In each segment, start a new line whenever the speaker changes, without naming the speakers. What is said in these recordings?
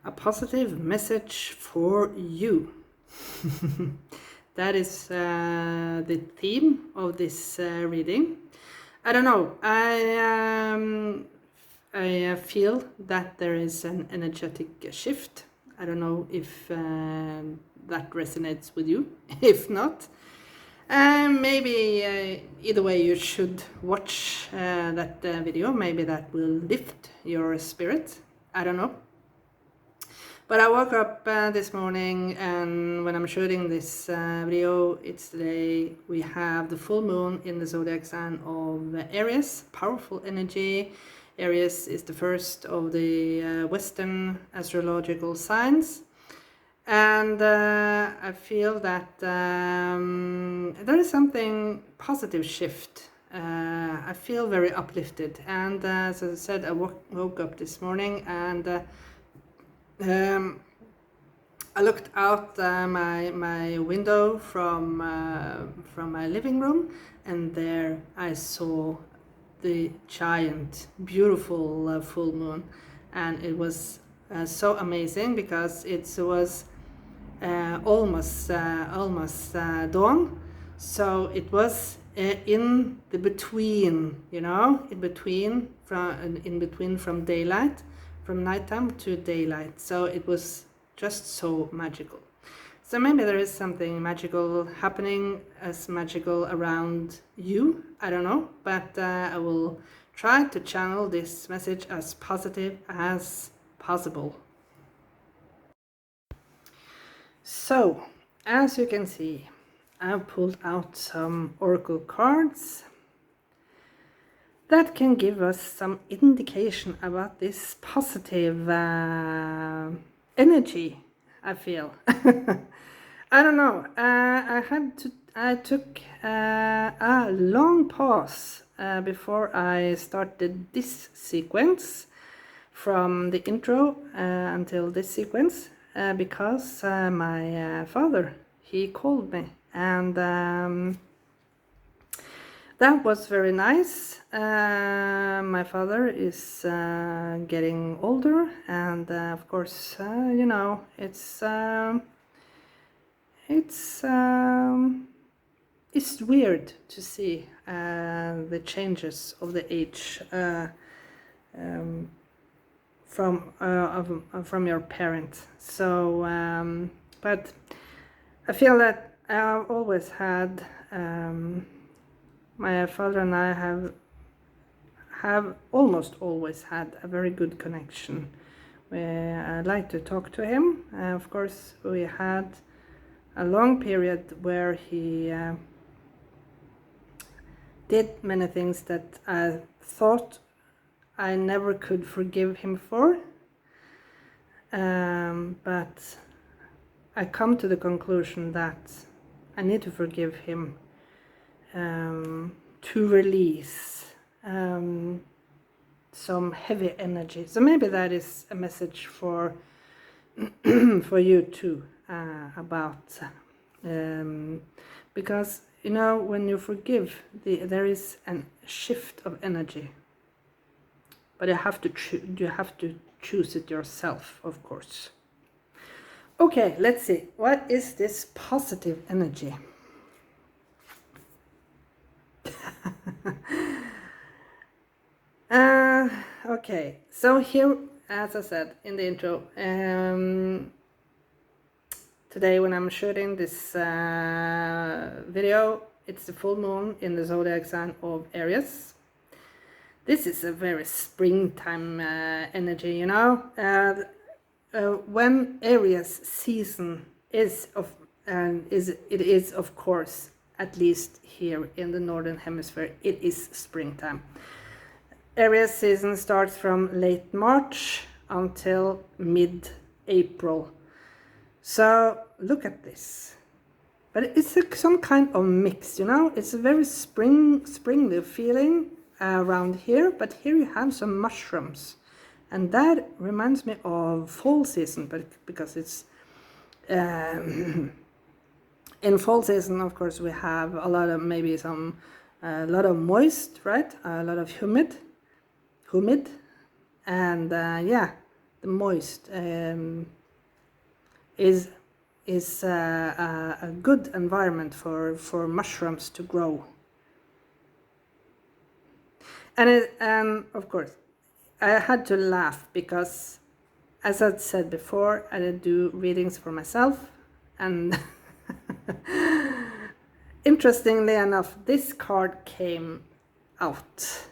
a positive message for you. That is the theme of this reading. I don't know, I feel that there is an energetic shift. I don't know if that resonates with you. If not, maybe either way you should watch that video. Maybe that will lift your spirit. I don't know. But I woke up this morning, and when I'm shooting this video, it's the day we have the full moon in the zodiac sign of Aries. Powerful energy. Aries is the first of the Western astrological signs. And I feel that there is something positive shift. I feel very uplifted. And as I said, I woke up this morning, and I looked out my window from my living room, and there I saw the giant, beautiful full moon, and it was so amazing because it was almost dawn, so it was in the between, you know, in between from daylight. From nighttime to daylight, so it was just so magical. So maybe there is something magical happening, as magical around you. I don't know, but I will try to channel this message as positive as possible. So, as you can see, I've pulled out some oracle cards that can give us some indication about this positive energy, I feel. I don't know. I took a long pause before I started this sequence, from the intro until this sequence, because my father, he called me, and that was very nice. My father is getting older, and of course, you know, it's weird to see the changes of the age from your parent. So, but I feel that I've always had. My father and I have almost always had a very good connection. I like to talk to him. Of course, we had a long period where he did many things that I thought I never could forgive him for. But I come to the conclusion that I need to forgive him to release some heavy energy. So maybe that is a message for for you too, about because, you know, when you forgive, there is a shift of energy, but you have to choose it yourself, of course. Okay, let's see, what is this positive energy? Okay, so here, as I said in the intro, today when I'm shooting this video, it's the full moon in the zodiac sign of Aries. This is a very springtime energy, you know. When Aries season is of course, at least here in the northern hemisphere, it is springtime. Aries season starts from late March until mid-April. So look at this. But it's some kind of mix, you know. It's a very springly feeling around here, but here you have some mushrooms, and that reminds me of fall season, but because it's in fall season, of course, we have a lot of a lot of moist, right? A lot of humid, and yeah, the moist, is a good environment for mushrooms to grow. And of course, I had to laugh because, as I said before, I did do readings for myself, and interestingly enough, this card came out,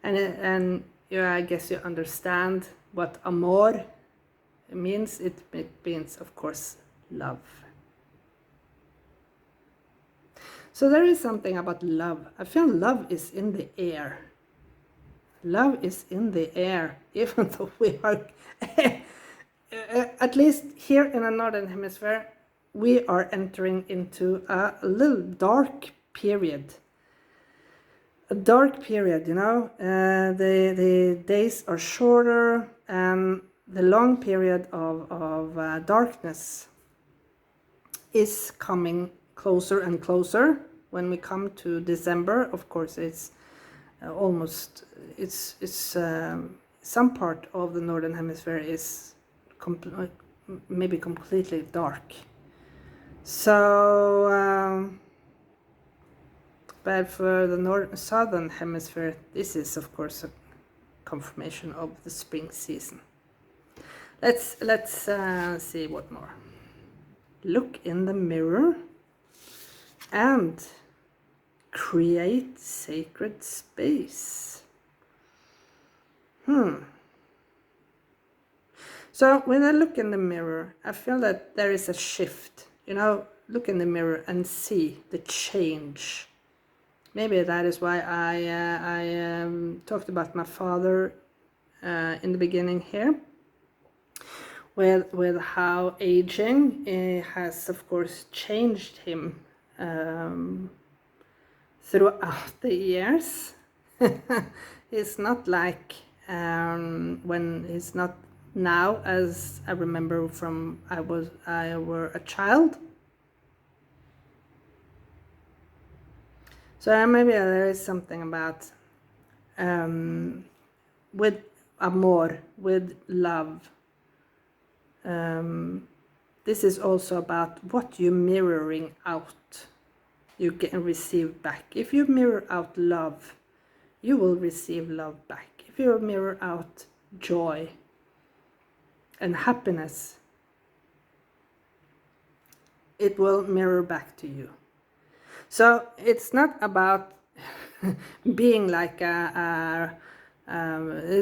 and yeah, I guess you understand what amor means. It means, of course, love. So there is something about love. I feel love is in the air. Love is in the air, even though we are, at least here in the Northern Hemisphere, we are entering into a little dark period. A dark period, you know. The days are shorter, and the long period of darkness is coming closer and closer. When we come to December, of course, it's almost, some part of the Northern Hemisphere is maybe completely dark. So, but for the Southern Hemisphere, this is, of course, a confirmation of the spring season. Let's see what more. Look in the mirror and create sacred space. So when I look in the mirror, I feel that there is a shift. You know, look in the mirror and see the change. Maybe that is why I talked about my father in the beginning here, with how aging has, of course, changed him throughout the years. It's not like when he's not now, as I remember from I were a child. So maybe there is something about with amor, with love. This is also about what you're mirroring out. You can receive back. If you mirror out love, you will receive love back. If you mirror out joy and happiness, it will mirror back to you. So it's not about being like this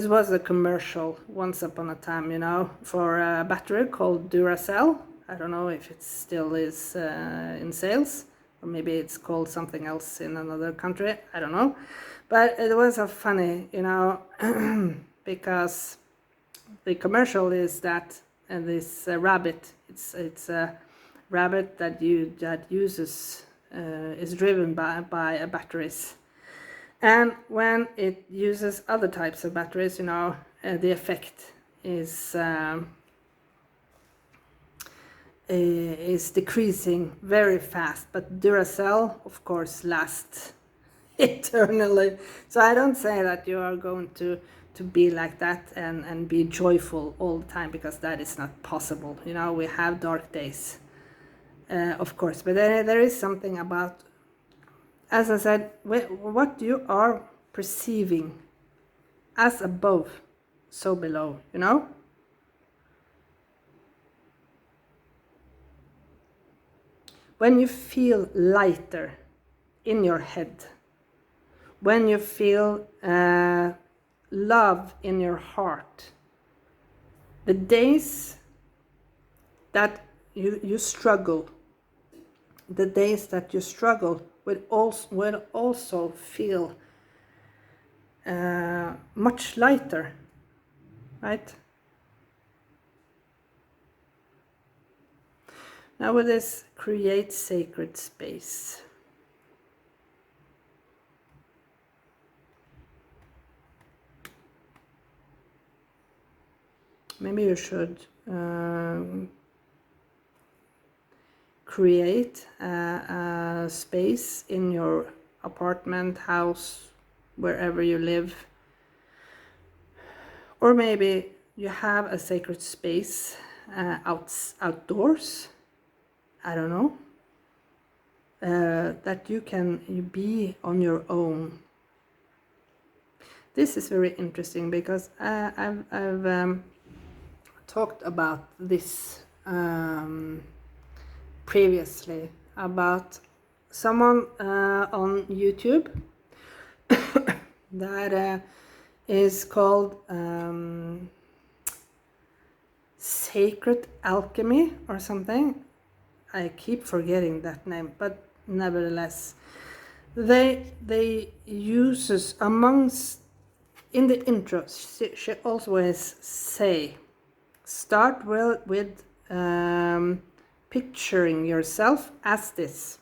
was a commercial once upon a time, you know, for a battery called Duracell. I don't know if it still is in sales, or maybe it's called something else in another country. I don't know. But it was a funny, you know, because the commercial is that this rabbit, it's a rabbit that uses is driven by batteries, and when it uses other types of batteries, you know, the effect is decreasing very fast. But Duracell, of course, lasts eternally. So I don't say that you are going to be like that and be joyful all the time, because that is not possible. You know, we have dark days, of course, but there is something about, as I said, what you are perceiving as above, so below, you know. When you feel lighter in your head, when you feel love in your heart, the days that you struggle, the days that you struggle will also feel much lighter, right? Now with this, create sacred space. Maybe you should create a space in your apartment, house, wherever you live, Or maybe you have a sacred space outdoors, I don't know, that you can be on your own. This is very interesting because I've talked about this previously, about someone on YouTube that is called Sacred Alchemy or something. I keep forgetting that name, but nevertheless, they uses amongst in the intro. She always say, start with picturing yourself as this,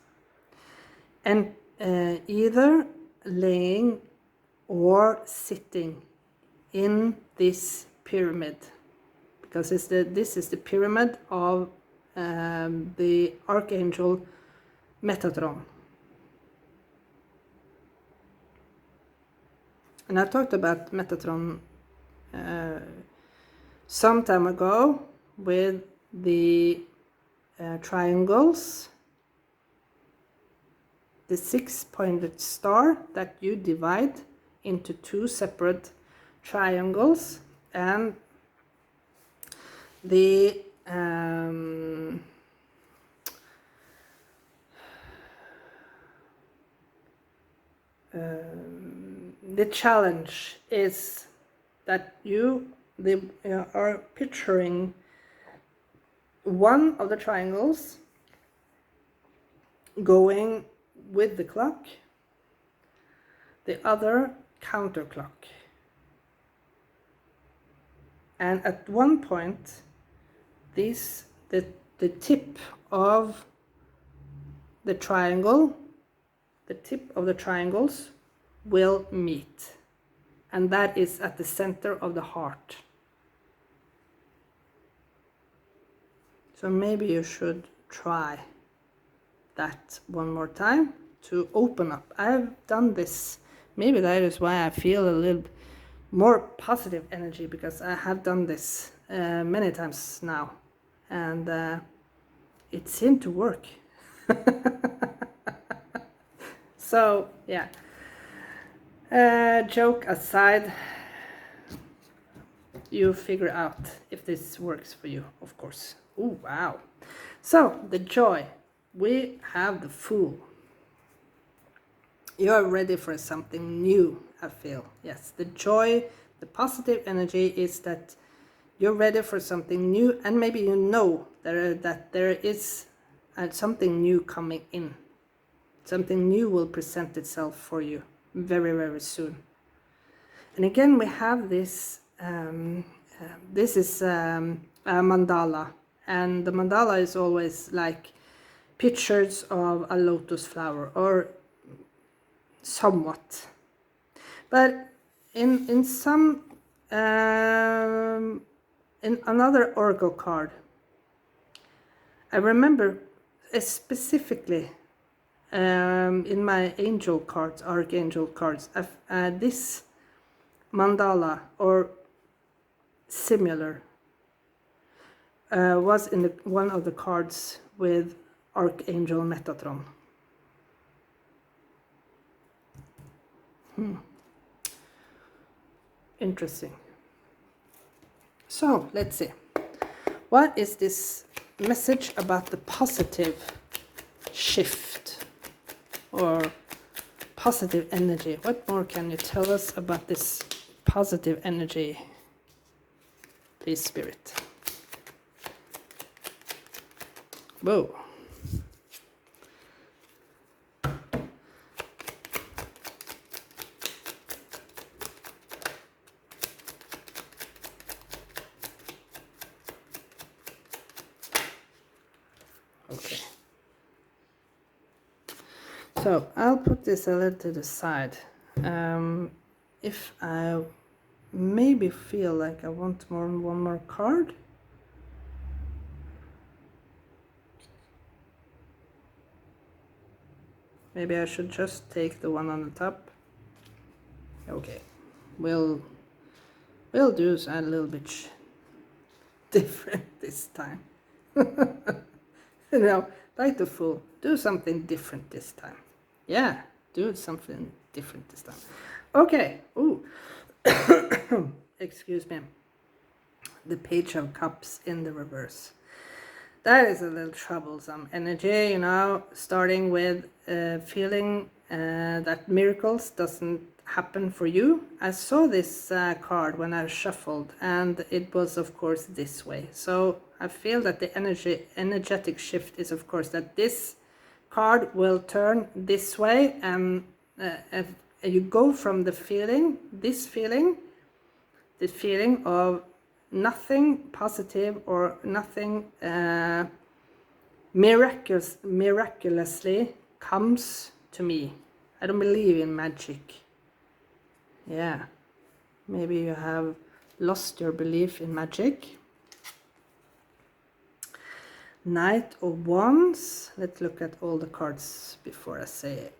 and either laying or sitting in this pyramid, because this is the pyramid of the archangel Metatron. And I talked about Metatron some time ago with the triangles, the 6-pointed star that you divide into 2 separate triangles, and the challenge is that you are picturing one of the triangles going with the clock, the other counterclock. And at one point, the tip of the triangle, the tip of the triangles will meet. And that is at the center of the heart. So maybe you should try that one more time to open up. I've done this. Maybe that is why I feel a little more positive energy, because I have done this many times now, and it seemed to work. So yeah, joke aside, you figure out if this works for you, of course. Oh wow. So the joy, we have the Fool. You are ready for something new, I feel. Yes, the joy, the positive energy is that you're ready for something new, and maybe you know that there is something new coming in. Something new will present itself for you very, very soon. And again, we have this, this is a mandala, and the mandala is always like pictures of a lotus flower, or somewhat. But in some in another oracle card, I remember specifically in my angel cards, archangel cards, this mandala or similar was in one of the cards with Archangel Metatron. Interesting. So let's see. What is this message about the positive shift or positive energy? What more can you tell us about this positive energy, please, Spirit? Whoa. Okay. So I'll put this a little to the side. If I maybe feel like I want one more card. Maybe I should just take the one on the top. Okay, we'll We'll do a little bit different this time. You know, like the fool, do something different this time. Yeah, do something different this time. Okay. Ooh. Excuse me. The Page of Cups in the reverse. That is a little troublesome energy, you know, starting with feeling that miracles doesn't happen for you. I saw this card when I shuffled, and it was of course this way. So I feel that the energetic shift is of course that this card will turn this way, and if you go from the feeling, the feeling of nothing positive or nothing miraculously comes to me. I don't believe in magic. Yeah, maybe you have lost your belief in magic. Knight of Wands. Let's look at all the cards before I say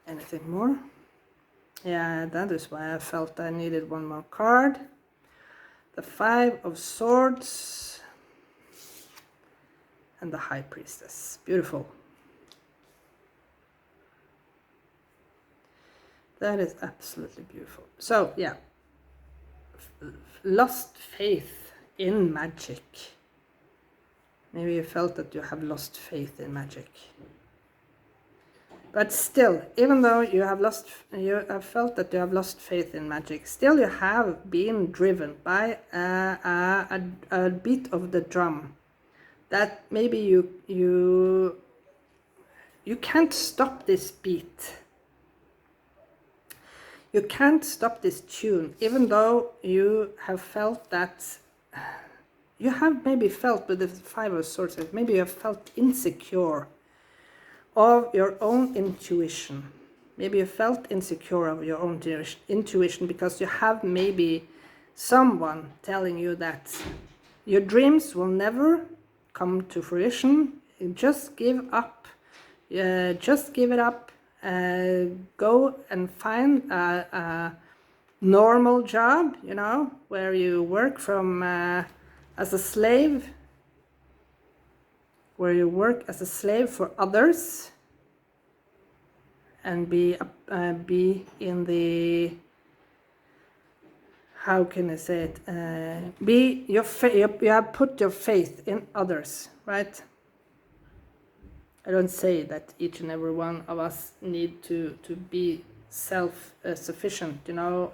anything more. Yeah, that is why I felt I needed one more card. The Five of Swords and the High Priestess. Beautiful. That is absolutely beautiful. So, yeah. Lost faith in magic. Maybe you felt that you have lost faith in magic. But still, even though you have felt that you have lost faith in magic, still you have been driven by a beat of the drum. That maybe you can't stop this beat. You can't stop this tune, even though you have felt that. You have maybe felt with the Five of Swords, maybe you have felt insecure of your own intuition. Maybe you felt insecure of your own intuition because you have maybe someone telling you that your dreams will never come to fruition. Just give up. Just give it up. Go and find a normal job, you know, where you work from as a slave, where you work as a slave for others, and be in the, how can I say it? You have put your faith in others, right? I don't say that each and every one of us need to be self-sufficient, you know,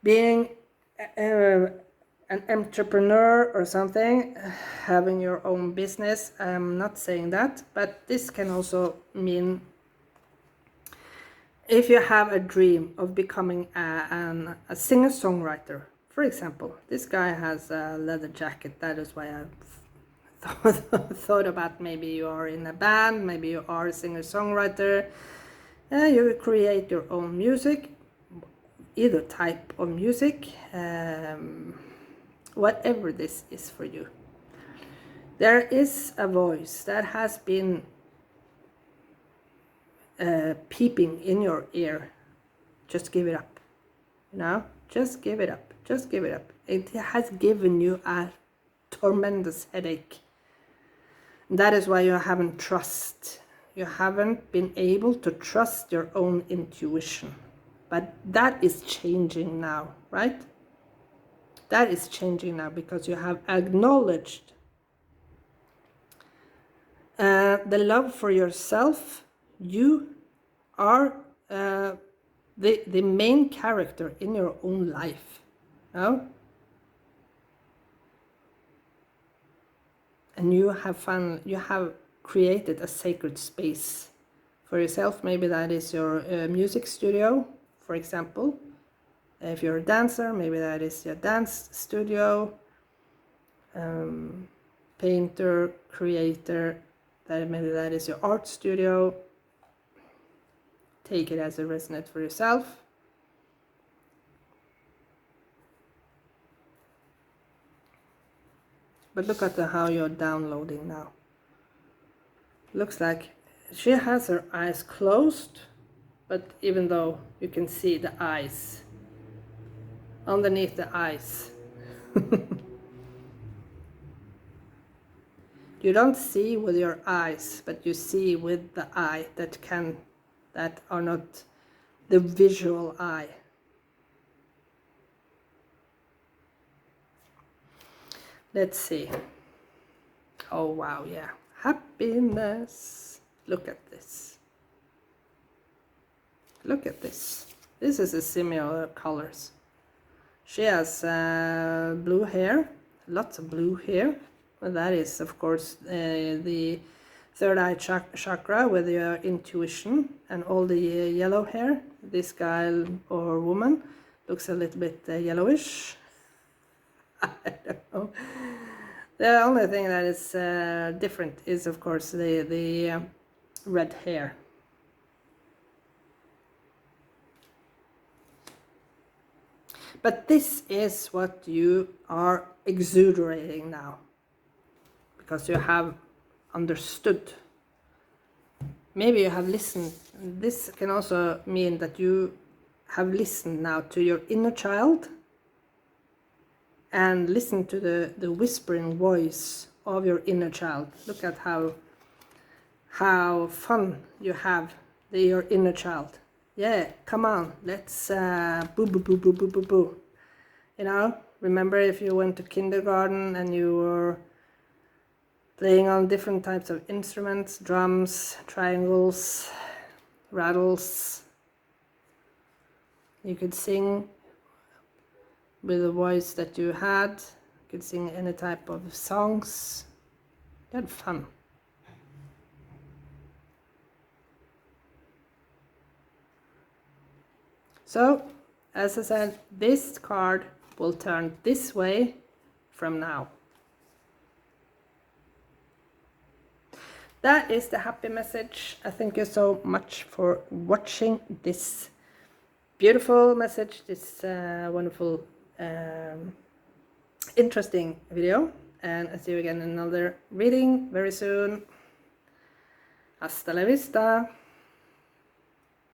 being an entrepreneur or something, having your own business. I'm not saying that, but this can also mean if you have a dream of becoming a singer-songwriter. For example, this guy has a leather jacket. That is why I thought about maybe you are in a band, maybe you are a singer-songwriter. You create your own music, either type of music, whatever this is for you. There is a voice that has been peeping in your ear. Just give it up, you know, just give it up, just give it up. It has given you a tremendous headache. That is why you haven't been able to trust your own intuition. But that is changing now, right? That is changing now because you have acknowledged the love for yourself. You are the main character in your own life. No? And you have created a sacred space for yourself. Maybe that is your music studio, for example. If you're a dancer, maybe that is your dance studio. Painter, creator, maybe that is your art studio. Take it as a resonate for yourself. But look at how you're downloading now. Looks like she has her eyes closed, but even though you can see the eyes, underneath the eyes. You don't see with your eyes, but you see with the eye that are not the visual eye. Let's see. Oh wow, yeah. Happiness. Look at this. Look at this. This is a similar colors. She has blue hair, lots of blue hair. And that is, of course, the third eye chakra with your intuition, and all the yellow hair. This guy or woman looks a little bit yellowish. I don't know. The only thing that is different is, of course, the red hair. But this is what you are exuderating now, because you have understood. Maybe you have listened. This can also mean that you have listened now to your inner child and listen to the whispering voice of your inner child. Look at how fun you have your inner child. Yeah, come on, let's boo boo boo boo boo boo boo. You know, remember if you went to kindergarten and you were playing on different types of instruments, drums, triangles, rattles. You could sing with the voice that you had. You could sing any type of songs. You had fun. So, as I said, this card will turn this way from now. That is the happy message. I thank you so much for watching this beautiful message, this wonderful, interesting video. And I'll see you again in another reading very soon. Hasta la vista.